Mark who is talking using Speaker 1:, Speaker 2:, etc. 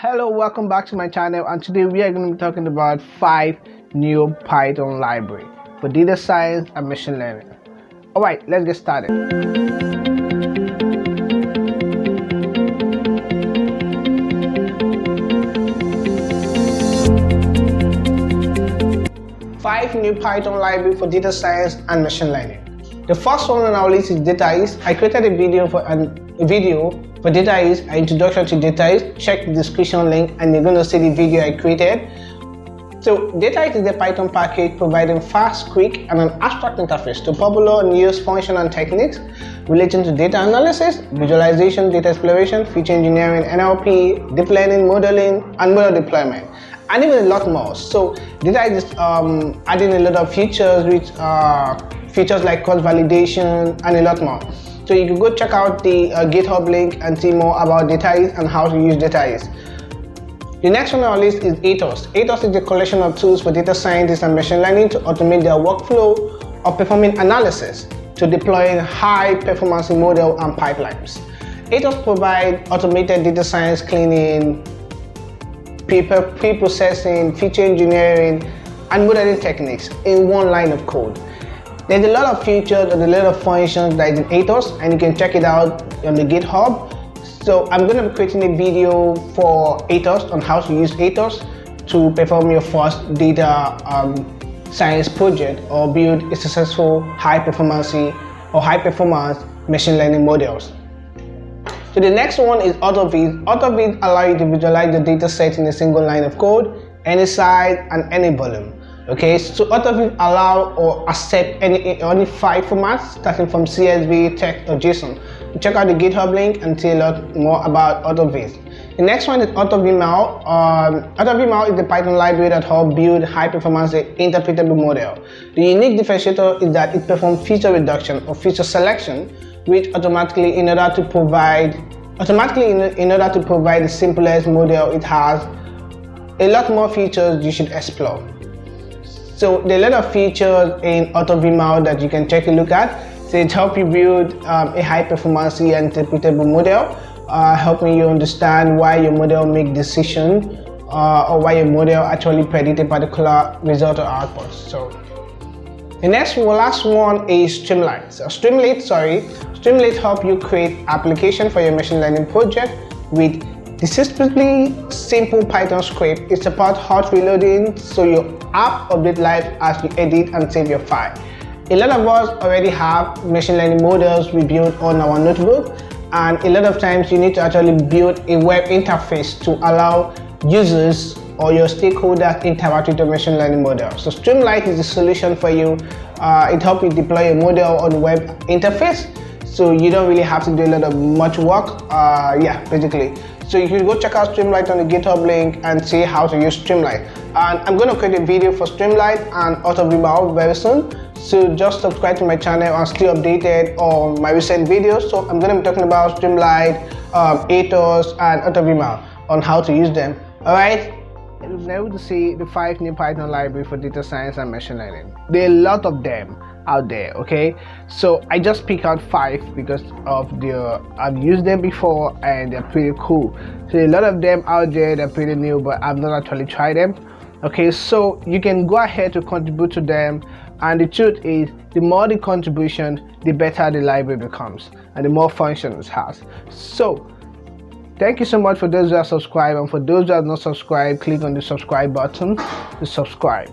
Speaker 1: Hello, welcome back to my channel, and today we are going to be talking about 5 new Python library for data science and machine learning. Alright, let's get started. Five new Python library for data science and machine learning. The first one on our list is Datasist. I created a video for Datasist, an introduction to Datasist. Check the description link and you're going to see the video I created. So Datasist is a Python package providing fast, quick, and an abstract interface to popular and used functions and techniques relating to data analysis, visualization, data exploration, feature engineering, NLP, deep learning, modeling, and model deployment, and even a lot more. So Datasist is adding a lot of features, which features like cross validation and a lot more. So you can go check out the GitHub link and see more about Datasist and how to use Datasist. The next one on our list is Aethos. Aethos is a collection of tools for data scientists and machine learning to automate their workflow of performing analysis to deploying high performance model and pipelines. Aethos provides automated data science cleaning, pre-processing, feature engineering, and modeling techniques in one line of code. There's a lot of features and a lot of functions that is in Aethos, and you can check it out on the GitHub. So I'm going to be creating a video for Aethos on how to use Aethos to perform your first data science project or build a successful high performance machine learning models. So the next one is AutoViz. AutoViz allows you to visualize the data set in a single line of code, any size and any volume. Okay, so AutoViz allow or accept only 5 formats starting from CSV, text, or JSON. Check out the GitHub link and see a lot more about AutoViz. The next one is AutoVimal. AutoVimal is the Python library that helps build high-performance interpretable model. The unique differentiator is that it performs feature reduction or feature selection, which automatically in order to provide the simplest model. It has a lot more features you should explore. So there are a lot of features in AutoVimal that you can take a look at. So it helps you build a high performance and interpretable model, helping you understand why your model makes decisions or why your model actually predicts a particular result or output. So the last one is Streamlight. So Streamlit helps you create application for your machine learning project with deceptively simple Python script. It supports hot reloading, so your app updates live as you edit and save your file. A lot of us already have machine learning models we build on our notebook, and a lot of times you need to actually build a web interface to allow users or your stakeholders interact with your machine learning model. So Streamlight is the solution for you. It helps you deploy a model on the web interface, so you don't really have to do a lot of much work. Basically. So you can go check out Streamlight on the GitHub link and see how to use Streamlight. And I'm going to create a video for Streamlight and AutoVimal very soon. So just subscribe to my channel and stay updated on my recent videos. So I'm going to be talking about Streamlight, Aethos, and AutoVimal on how to use them. Alright? Now to see the 5 new Python library for data science and machine learning. There are a lot of them out there, okay? So I just pick out 5 because of I've used them before and they're pretty cool. So a lot of them out there, they're pretty new, but I've not actually tried them. Okay, so you can go ahead to contribute to them, and the truth is, the more the contribution, the better the library becomes and the more functions it has. So thank you so much for those who are subscribed, and for those who have not subscribed, click on the subscribe button to subscribe.